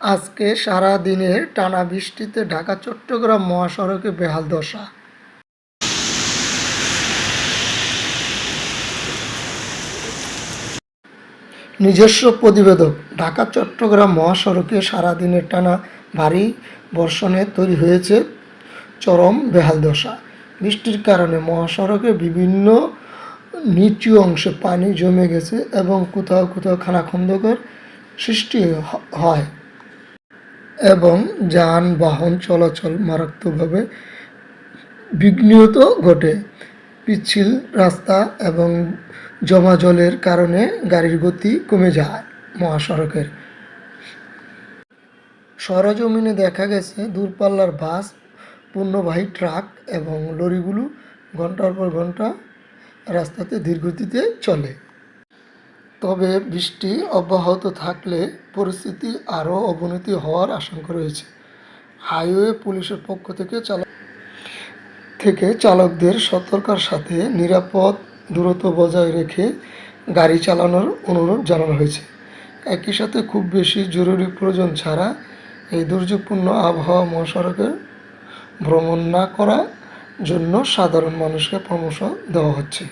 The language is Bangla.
আজকে সারা দিনের টানা বৃষ্টিতে ঢাকা চট্টগ্রাম মহাসড়কে বেহাল দশা। নিজস্ব প্রতিবেদক। ঢাকা চট্টগ্রাম মহাসড়কে সারাদিনের টানা ভারী বর্ষণে তৈরি হয়েছে চরম বেহাল দশা। বৃষ্টির কারণে মহাসড়কের বিভিন্ন নিচু অংশে পানি জমে গেছে এবং কোথাও কোথাও খানাখন্দকের সৃষ্টি হয় এবং যানবাহন চলাচল মারাত্মকভাবে বিঘ্নিত ঘটে। পিচ্ছিল রাস্তা এবং জমা জলের কারণে গাড়ির গতি কমে যায়। মহাসড়কের সরেজমিনে দেখা গেছে দূরপাল্লার বাস, পণ্যবাহী ট্রাক এবং লরিগুলো ঘন্টার পর ঘন্টা রাস্তাতে ধীরগতিতে চলে। তবে বৃষ্টি অব্যাহত থাকলে পরিস্থিতি আরও অবনতি হওয়ার আশঙ্কা রয়েছে। হাইওয়ে পুলিশের পক্ষ থেকে চালকদের সতর্কতার সাথে নিরাপদ দূরত্ব বজায় রেখে গাড়ি চালানোর অনুরোধ জানানো হয়েছে। একই সাথে খুব বেশি জরুরি প্রয়োজন ছাড়া এই দুর্যোগপূর্ণ আবহাওয়া মহাসড়কে ভ্রমণ না করার জন্য সাধারণ মানুষকে পরামর্শ দেওয়া হচ্ছে।